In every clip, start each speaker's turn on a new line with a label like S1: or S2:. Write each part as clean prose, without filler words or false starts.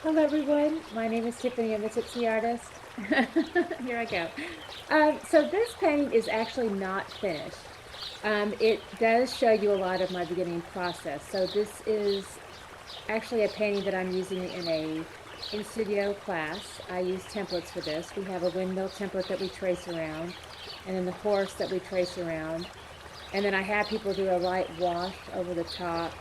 S1: Hello everyone, my name is Tiffany. I'm the Tipsy Artist. Here I go. So this painting is actually not finished. It does show you a lot of my beginning process. So this is actually a painting that I'm using in a in-studio class. I use templates for this. We have a windmill template that we trace around, and then the horse that we trace around. And then I have people do a light wash over the top,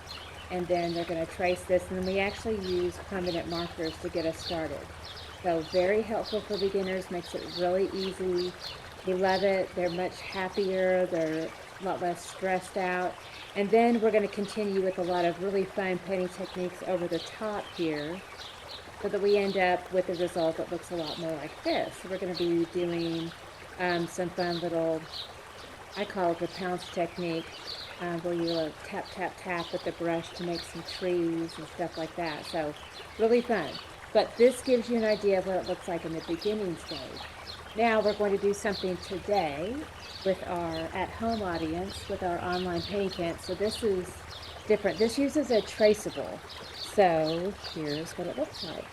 S1: and then they're going to trace this, and then we actually use permanent markers to get us started. So very helpful for beginners, makes it really easy. They love it. They're much happier. They're a lot less stressed out. And then we're going to continue with a lot of really fun painting techniques over the top here, so that we end up with a result that looks a lot more like this. So we're going to be doing some fun little, I call it the pounce technique, where you tap, tap, tap with the brush to make some trees and stuff like that. So really fun. But this gives you an idea of what it looks like in the beginning stage. Now we're going to do something today with our at-home audience, with our online painting kit. So this is different. This uses a traceable. So here's what it looks like.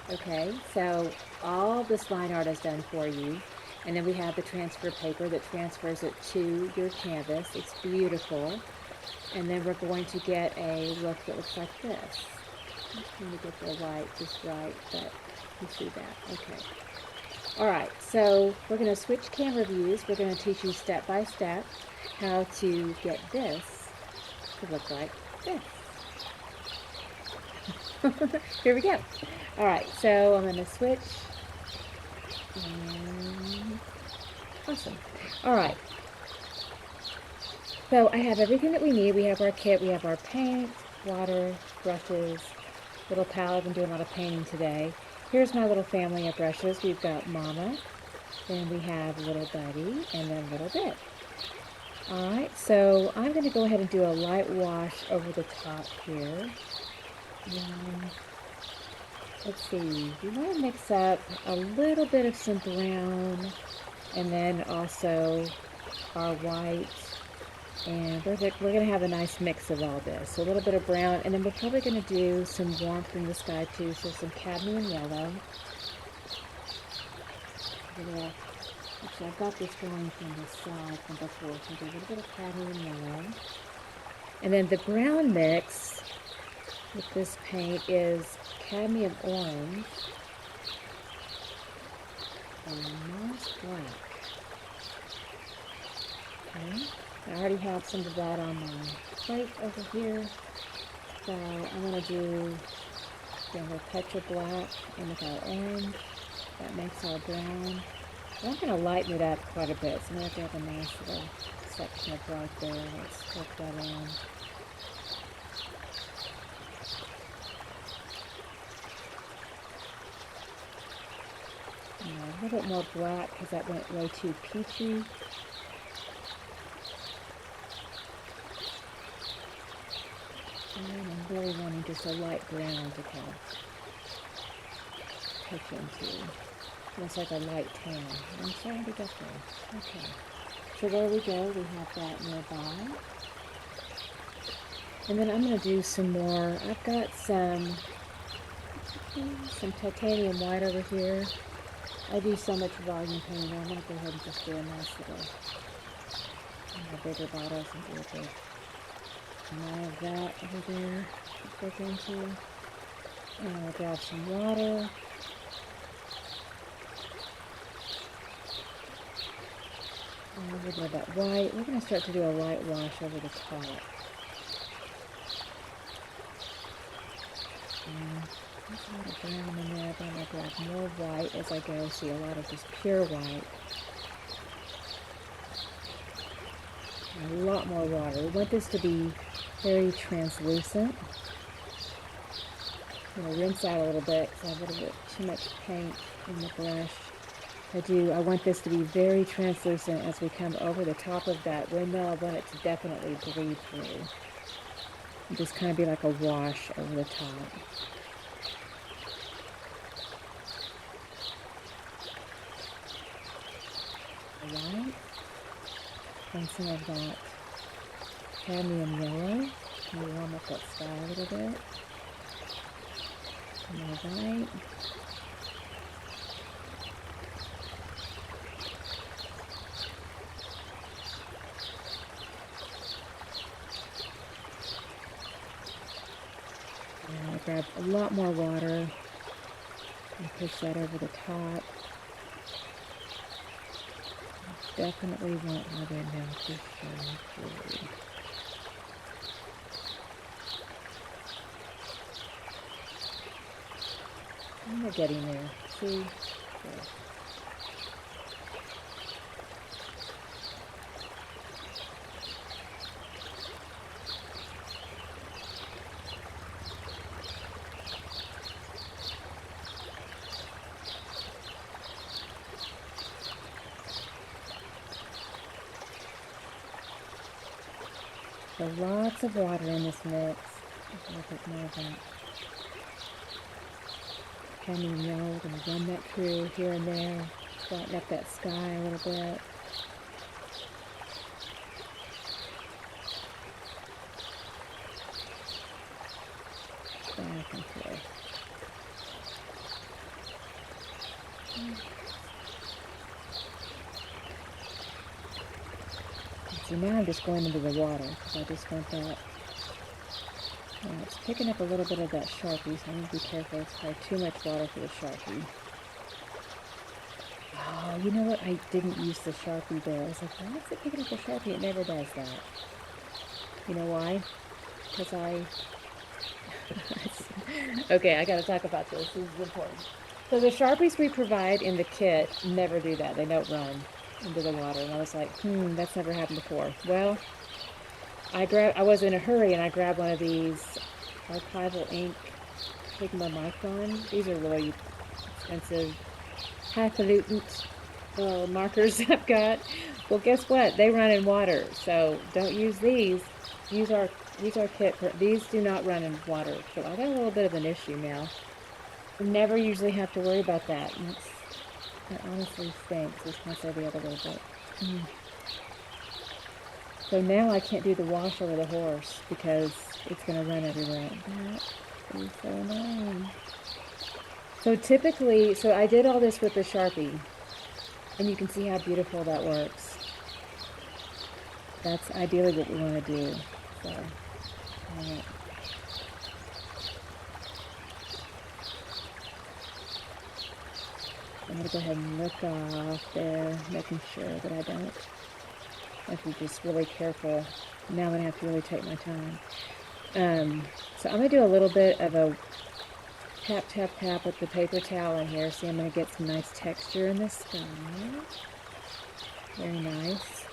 S1: Okay, so all this line art is done for you. And then we have the transfer paper that transfers it to your canvas. It's beautiful. And then we're going to get a look that looks like this. I'm trying to get the light just right, but you see that. Okay. All right, so we're going to switch camera views. We're going to teach you step by step how to get this to look like this. Here we go. All right, so I'm going to switch. And awesome. All right. So I have everything that we need. We have our kit. We have our paint, water, brushes, little palette. I've been doing a lot of painting today. Here's my little family of brushes. We've got Mama, then we have Little Buddy, and then Little Bit. All right, so I'm going to go ahead and do a light wash over the top here. Let's see, we want to mix up a little bit of some brown, and then also our white, and we're going to have a nice mix of all this. So a little bit of brown, and then we're probably going to do some warmth in the sky too, so some cadmium yellow. Actually, I've got this going from the side from before, so do a little bit of cadmium yellow. And then the brown mix with this paint is Cadmium Orange and Moss Black. Okay, I already have some of that on my plate over here. So I'm going to do the Petra Black and with our orange. That makes our brown. I'm going to lighten it up quite a bit, so I'm going to have a nice little section of right there. Let's work that in. A little bit more black because that went way too peachy. And I'm really wanting just a light brown to kind of touch into. Almost like a light tan. I'm starting to get there. Okay. So there we go. We have that nearby. And then I'm going to do some more. I've got some titanium white over here. I do so much volume painting. I'm going to go ahead and just do a nice little bigger bottles and do a big amount of that over there to work into. And I'll grab some water. And a little bit of that white. We're going to start to do a light wash over the top. And there's a lot of brown in there, but I'm going to grab more white as I go. See a lot of just pure white. And a lot more water. We want this to be very translucent. I'm going to rinse out a little bit because I have a little bit too much paint in the brush. I want this to be very translucent as we come over the top of that windmill. I want it to definitely bleed through. And just kind of be like a wash over the top. Alright. And some of that cadmium yellow. Maybe warm up that sky a little bit. Alright. Now I grab a lot more water and push that over the top. Definitely want all that now to show through. I'm getting there. See? There. So lots of water in this mix. A little bit more of that Cadmium Yellow. We're going to run that through here and there, brighten up that sky a little bit. Back and forth. So now I'm just going into the water because I just want that. It's picking up a little bit of that Sharpie, so I need to be careful. It's probably too much water for the Sharpie. Oh, you know what? I didn't use the Sharpie there. I was like, why is it picking up the Sharpie? It never does that. You know why? Because okay, I gotta talk about this. This is important. So the Sharpies we provide in the kit never do that. They don't run into the water. And I was like, that's never happened before. Well, I was in a hurry and I grabbed one of these archival ink Sigma Micron. These are really expensive, highfalutin markers I've got. Well, guess what? They run in water, so don't use these. Use our kit. These do not run in water, so I got a little bit of an issue now. I never usually have to worry about that. And that honestly stinks. This must say the other way, but. So now I can't do the wash over the horse because it's going to run everywhere. That is so annoying. So typically, I did all this with the Sharpie, and you can see how beautiful that works. That's ideally what we want to do. So, alright. I'm going to go ahead and lift off there, making sure that I don't. I have to be just really careful. Now I'm going to have to really take my time. So I'm going to do a little bit of a tap, tap, tap with the paper towel in here. See, I'm going to get some nice texture in this sky. Very nice.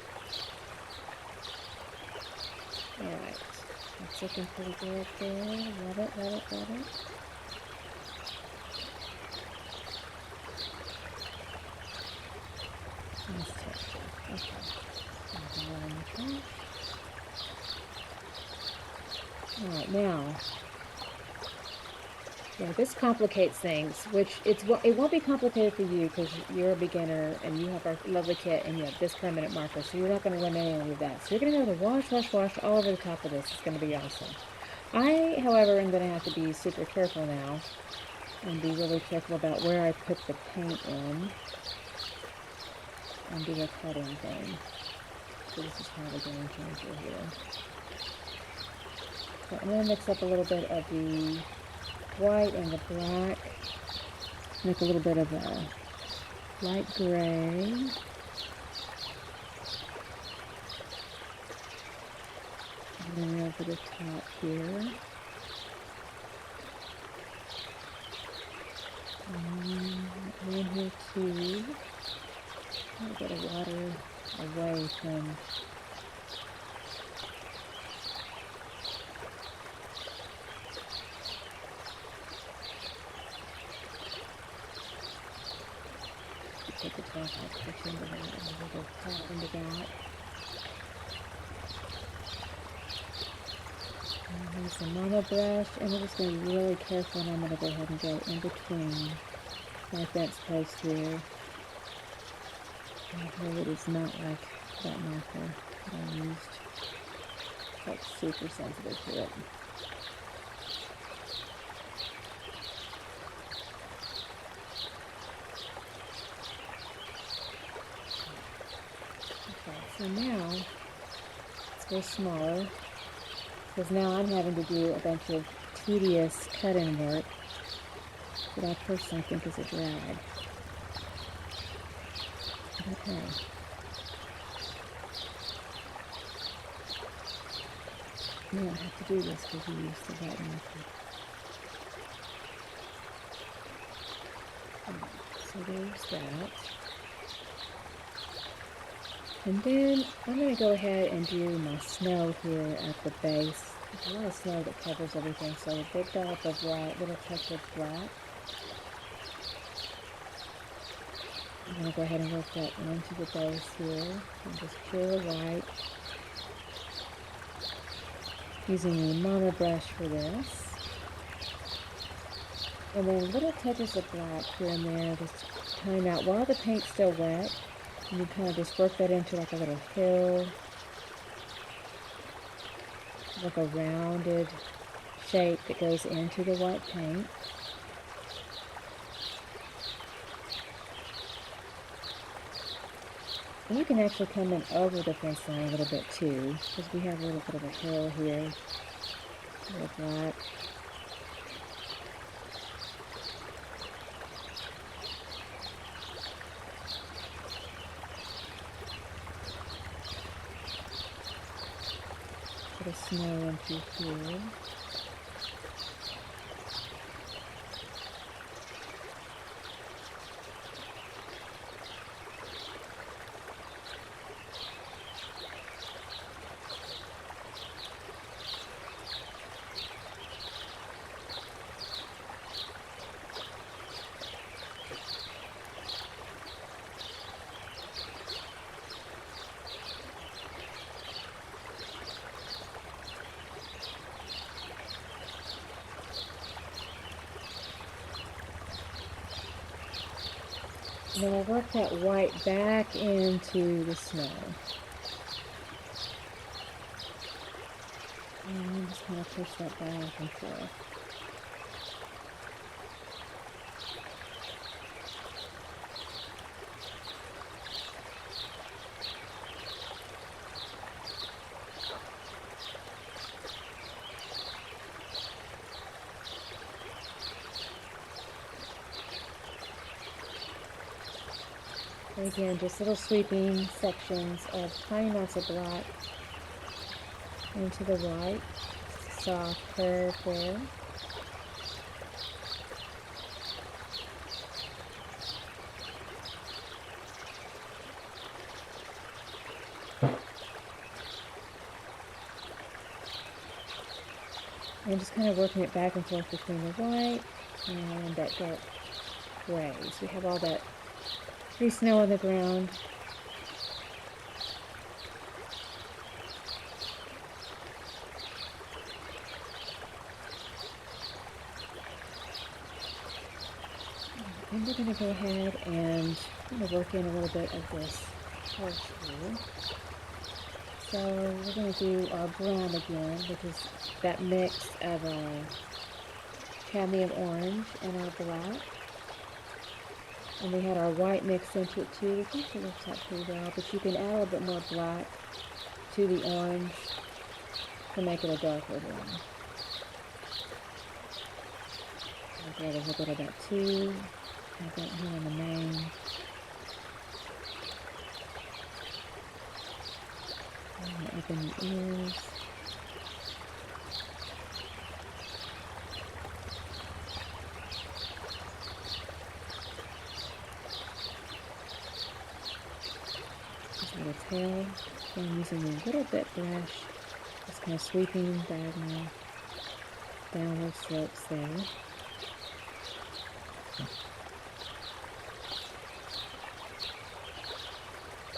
S1: Alright. That's looking pretty good there. Love it, love it, love it. Nice texture. Okay. Alright, now, yeah, this complicates things, which it won't be complicated for you because you're a beginner and you have our lovely kit and you have this permanent marker, so you're not going to run any of that. So you're going to be able to wash, wash, wash all over the top of this. It's going to be awesome. I, however, am going to have to be super careful now and be really careful about where I put the paint in and do a cutting thing. So this is kind of a game changer here. So I'm going to mix up a little bit of the white and the black. Make a little bit of a light gray. And then over the top here. And in here too. A little bit of water away from take the top off, push into that, and we'll go tap into that. And here's the mama brush, and we're just going to be really careful, and I'm going to go ahead and go in between like that's supposed to. And here it is not like that marker that I used. It's super sensitive to it. So now let's go smaller, because now I'm having to do a bunch of tedious cut-in work that I personally think is a drag. Okay. You don't have to do this because you use the white marker. So there's that. And then I'm going to go ahead and do my snow here at the base. There's a lot of snow that covers everything, so a big dollop of white, little touch of black. I'm going to go ahead and work that into the base here, and just pure white. Using the mama brush for this. And then little touches of black here and there, just tying out while the paint's still wet. And you kind of just work that into like a little hill, like a rounded shape that goes into the white paint. And you can actually come in over the fence line a little bit too, because we have a little bit of a hill here, a little black. Put a snow into here. And then we'll work that white back into the snow. And just kind of push that back and forth. And again, just little sweeping sections of tiny amounts of black into the white. Soft curve there. And just kind of working it back and forth between the white and that dark gray. So we have all that free snow on the ground. And we're going to go ahead and work in a little bit of this Pasture. So we're going to do our brown again, which is that mix of Cadmium Orange and our black. And we had our white mixed into it too. I think it looks out pretty well, but you can add a little bit more black to the orange to make it a darker brown. I'll add a little bit of that too. Have that here on the main. And open the ears. The tail, so I'm using a little bit brush, just kind of sweeping diagonal downward strokes there.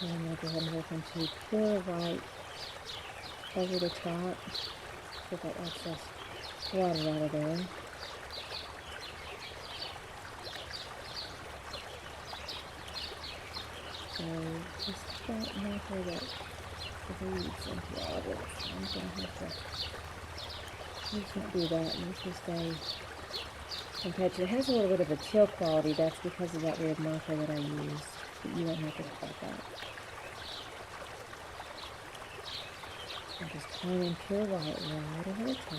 S1: And I'm going to go ahead and work into pure white over the top, get that excess water out of there. So just don't marker that the leaves into all this. I'm going to have to just not do that and just stay competitive. It has a little bit of a teal quality. That's because of that weird marker that I use. But you don't have to worry about that. I'm just pouring in pure white right over the top.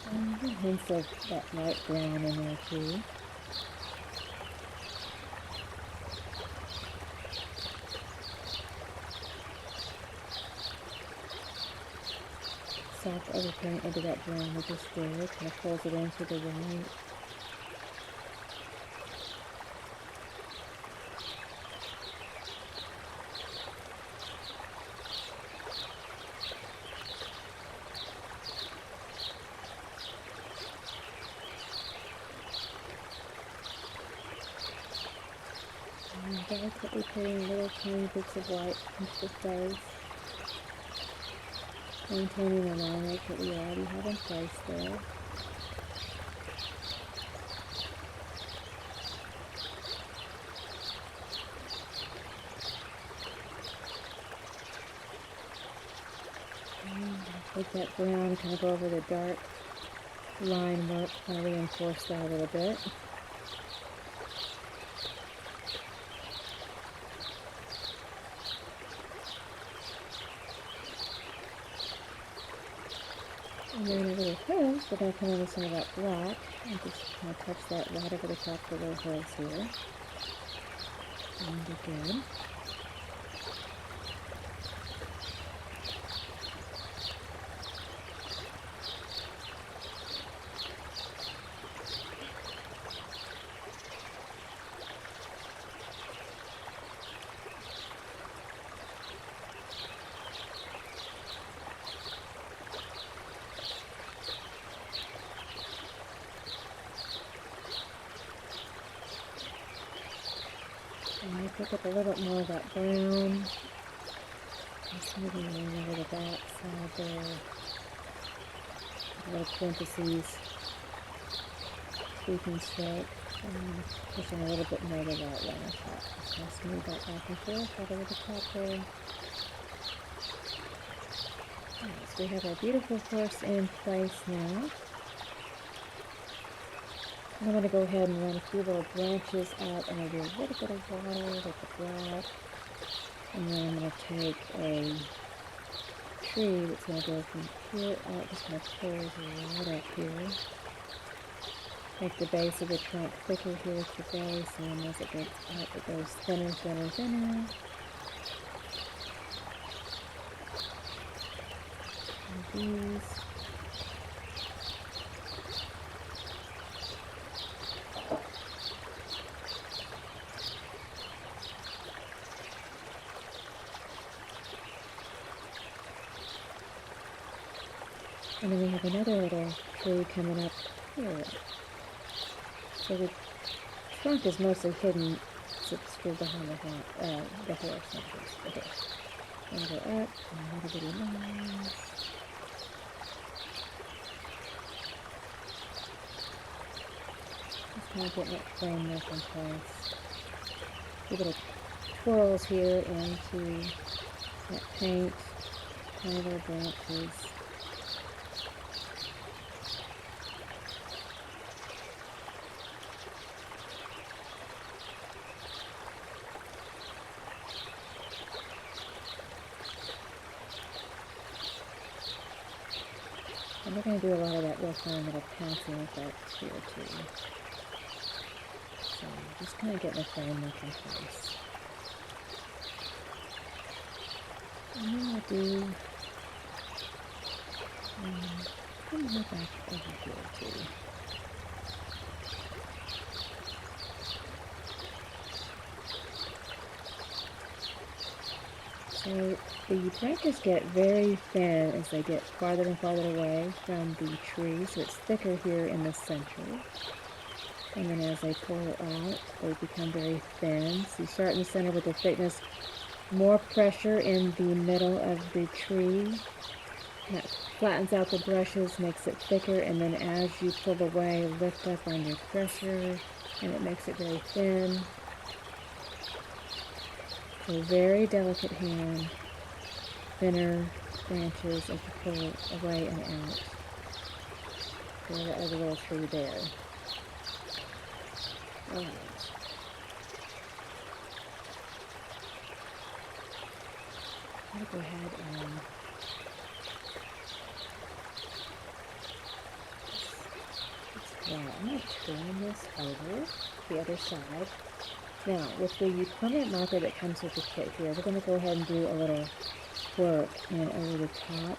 S1: And hints of that light brown in there too. Soft overpaint into that brown we just did, kind of pulls it into the white. And delicately putting little tiny bits of white into the face. Maintaining the line work that we already have in place there. And take that brown, kind of go over the dark line work, kind of reinforce that a little bit. And then over the hooves, we're going to come in with some of that black and just kind of touch that right over the top of the little hooves here. And we're good. And I pick up a little bit more of that brown, just moving it over the back side there, little parentheses, tweaking stroke, and pushing a little bit more of that line on top. Just kind of smooth that back and forth right over the top there. Alright, so we have our beautiful horse in place now. I'm going to go ahead and run a few little branches out, and I'll do a little bit of water with the black. And then I'm going to take a tree that's going to go from here out, just kind of pulls right up here. Make the base of the trunk thicker here with the base, and then as it goes up, it goes thinner, thinner, thinner. And these. And then we have another little tree coming up here. So the trunk is mostly hidden, it's behind the horse. Okay. And go up, and another bitty lines. Just kind of getting that framework in place. A little twirls here into that paint, tiny little branches. And we're going to do a lot of that real fine little pouncing effect here too. So just kind of getting the framework in place. And then we'll do come more back over here too. So the branches get very thin as they get farther and farther away from the tree, so it's thicker here in the center. And then as they pull out, they become very thin. So you start in the center with the thickness, more pressure in the middle of the tree. That flattens out the brushes, makes it thicker, and then as you pull away, lift up under pressure, and it makes it very thin. So very delicate hand. thinner branches as you pull away and out. There's that other little tree there. All right. I'm going to go ahead and I'm going to turn this over to the other side. Now, with the permanent marker that comes with the kit here, we're going to go ahead and do a little work and over the top.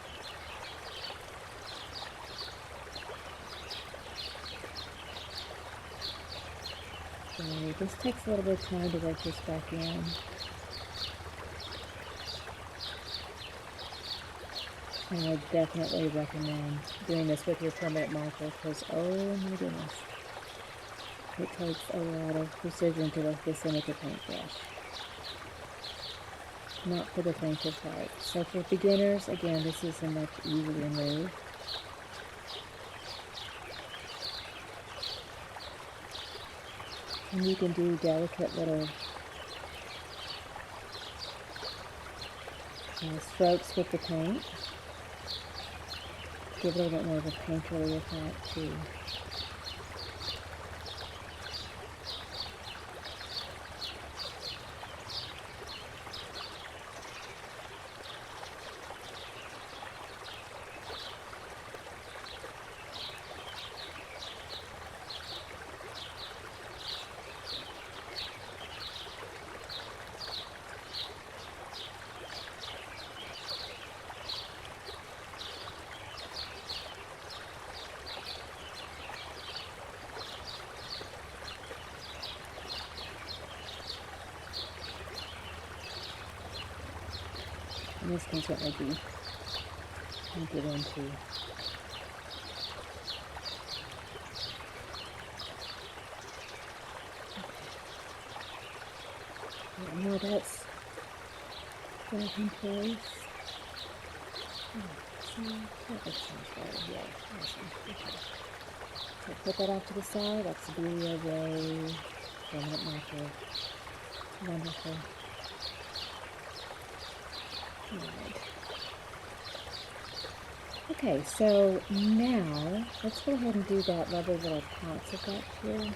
S1: So this takes a little bit of time to work this back in. And I definitely recommend doing this with your permanent marker because, oh my goodness, it takes a lot of precision to work this in with a paintbrush. Not for the faint of heart. So for beginners, again, this is a much easier move. And you can do delicate little strokes with the paint. Give it a little bit more of a painterly effect too. And this one's what I'd be get into. Yeah, now that's back in place. So that looks much better. Yeah, awesome. Okay. So put that off to the side. That's the beauty of a permanent marker. Wonderful. Right. Okay, so now let's go ahead and do that lovely little pounce effect here.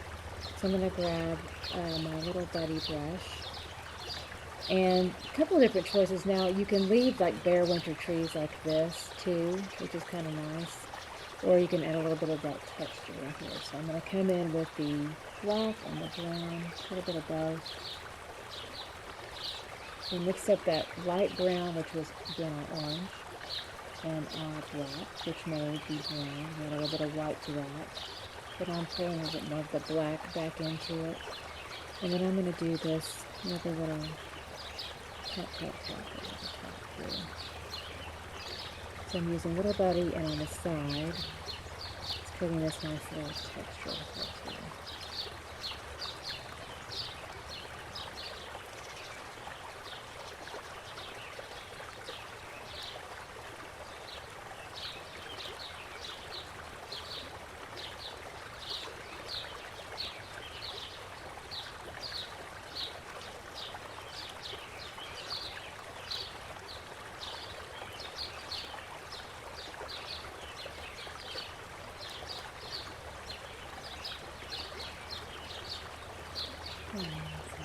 S1: So I'm going to grab my little buddy brush and a couple of different choices. Now you can leave like bare winter trees like this too, which is kind of nice, or you can add a little bit of that texture in here. So I'm going to come in with the black and the brown, a little bit of both. And mix up that light brown, which was again our orange, and our black, which made the brown. Add a little bit of white to that. But I'm pulling a bit more of the black back into it. And then I'm going to do this another little tap, tap, tap over the top here. So I'm using Little Buddy, and on the side, it's creating this nice little texture effect here.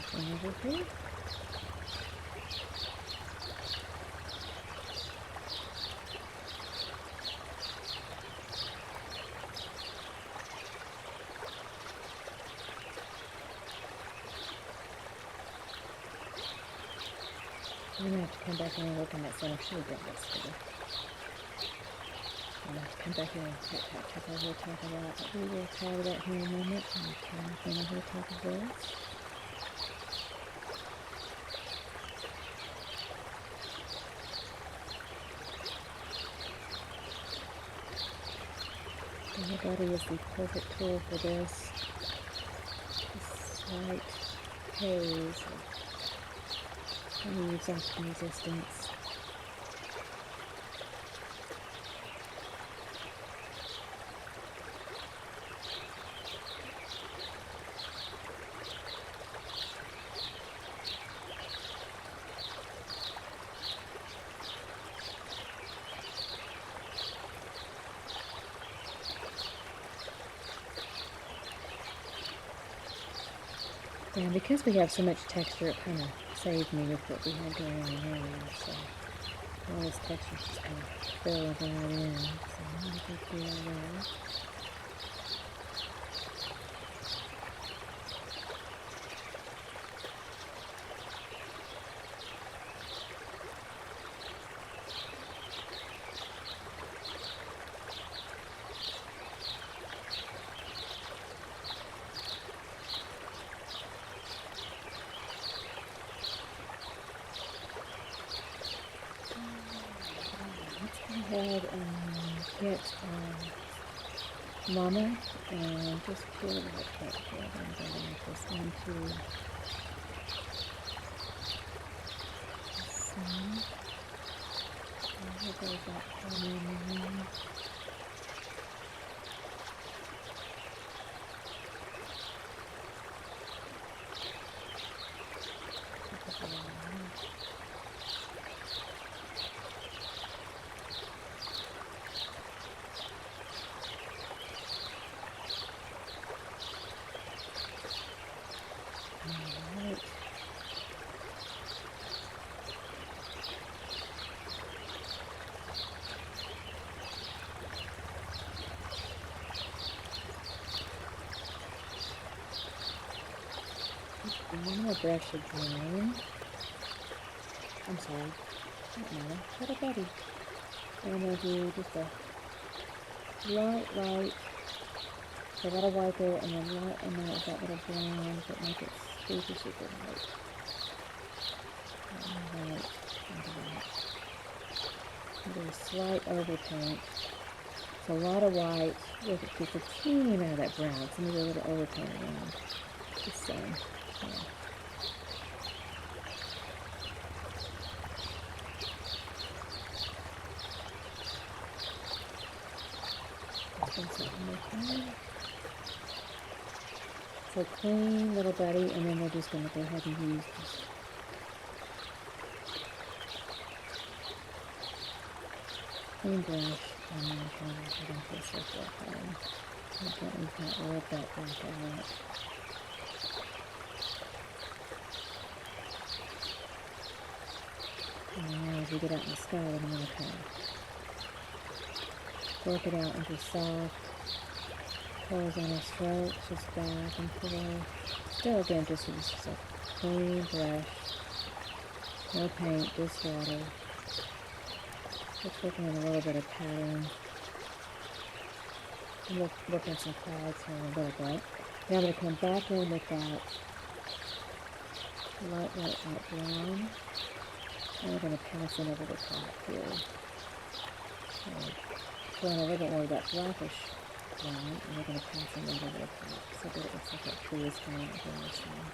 S1: Something over here. I'm going to have to come back in and work on that, so I should have done this today. I'm going to have to come back in and tap, tap, tap over the top of that. But we will try that here in a moment. And tap in over the top of this. The body is the perfect tool for this. This slight haze leaves off the resistance. And because we have so much texture, it kind of saved me with what we had going on earlier. So all this texture just kind of fills right in. So I'm going to go through all that. Ahead and get Mama and just peel it right here. I'm going to make this into some. Here goes that Cadmium. Alright. I'm going to brush a green. I'm sorry. Not Mama. What a buddy. I'm going to do just a light. So I gotta wipe it and then light amount of that little brown that make it super light. Alright, do a slight overpaint. So a lot of white with just a teeny amount of that brown. So maybe a little overpaint around the sun. Yeah. So clean little buddy, and then we're just going to go ahead and use this clean brush and then kind of put into a circle pattern. And we can rub that back out. And now as we get out in the sky, then I'm going to kind of work it out into soft horizontal strokes, just back and forth. Still again, just use a clean brush, no paint, just water. Just working on a little bit of pattern. And look at some clouds here in a little bit. Now I'm going to come back in with that light brown. And we're going to pass it over the top here. Throwing a little bit more of that blackish brown, and we're going to pass it over the top so that it looks like that tree is coming out here this one.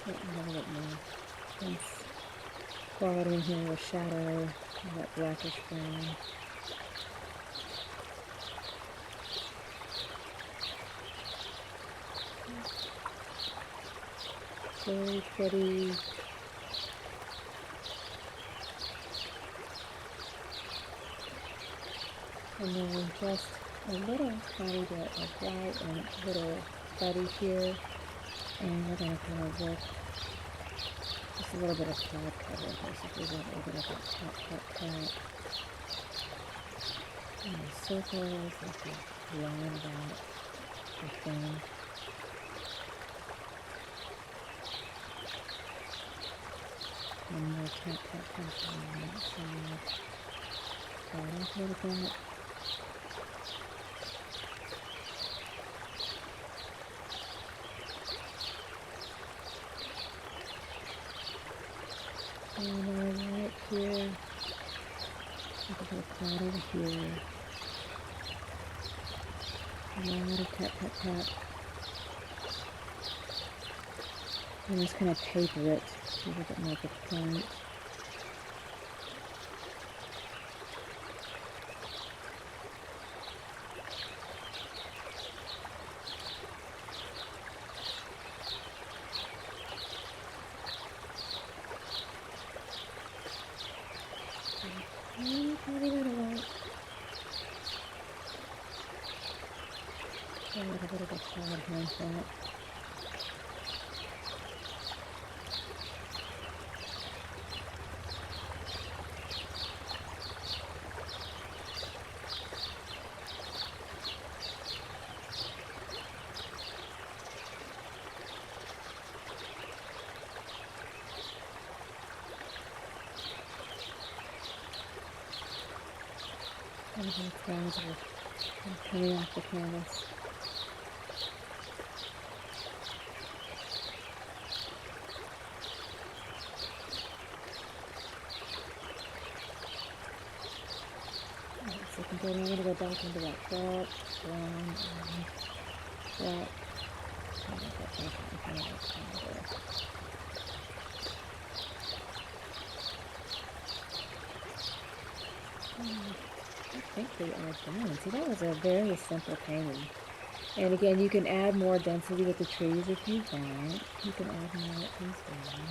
S1: A little bit more intense quality in here with shadow and that blackish brown. Very pretty. And then just a little tiny bit of white and little buddy here. And we're going to kind of work just a little bit of cloud cover, basically a little bit of that cut. And the circles, like a line about the thing. And more tap on that side. Bottom a little bit. And right here, a little cloud over here. A lot of tap. And just kind of taper it so that it make a point. a little bit of a cloud hand flat. And the clouds are coming off the canvas. Alright, so I'm going to go back into that dark brown black. I think they are done. See, that was a very simple painting. And again, you can add more density with the trees if you want. You can add more at these down.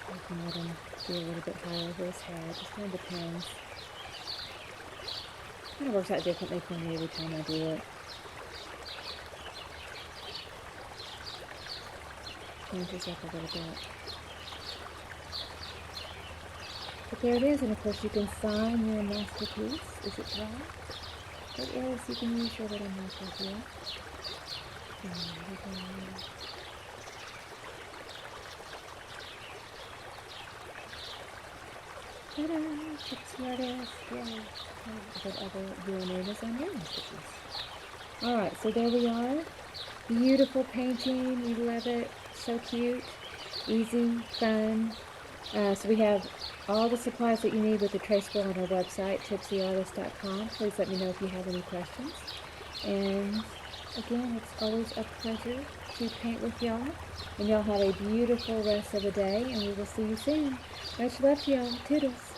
S1: You can let them be a little bit higher over his head. Just kind of depends. Kind of works out differently for me every time I do it. Changes up a little bit. But there it is, and of course you can sign your masterpiece. Is it dry? It is. You can use your little marker here. Ta-da! Tipsy Artist. Yay! Whatever your name is on your masterpiece. Alright, so there we are. Beautiful painting. We love it. So cute. Easy. Fun. So we have all the supplies that you need with the traceable on our website, tipsyartist.com. Please let me know if you have any questions. And again, it's always a pleasure to paint with y'all. And y'all have a beautiful rest of the day, and we will see you soon. Much love to y'all. Toodles.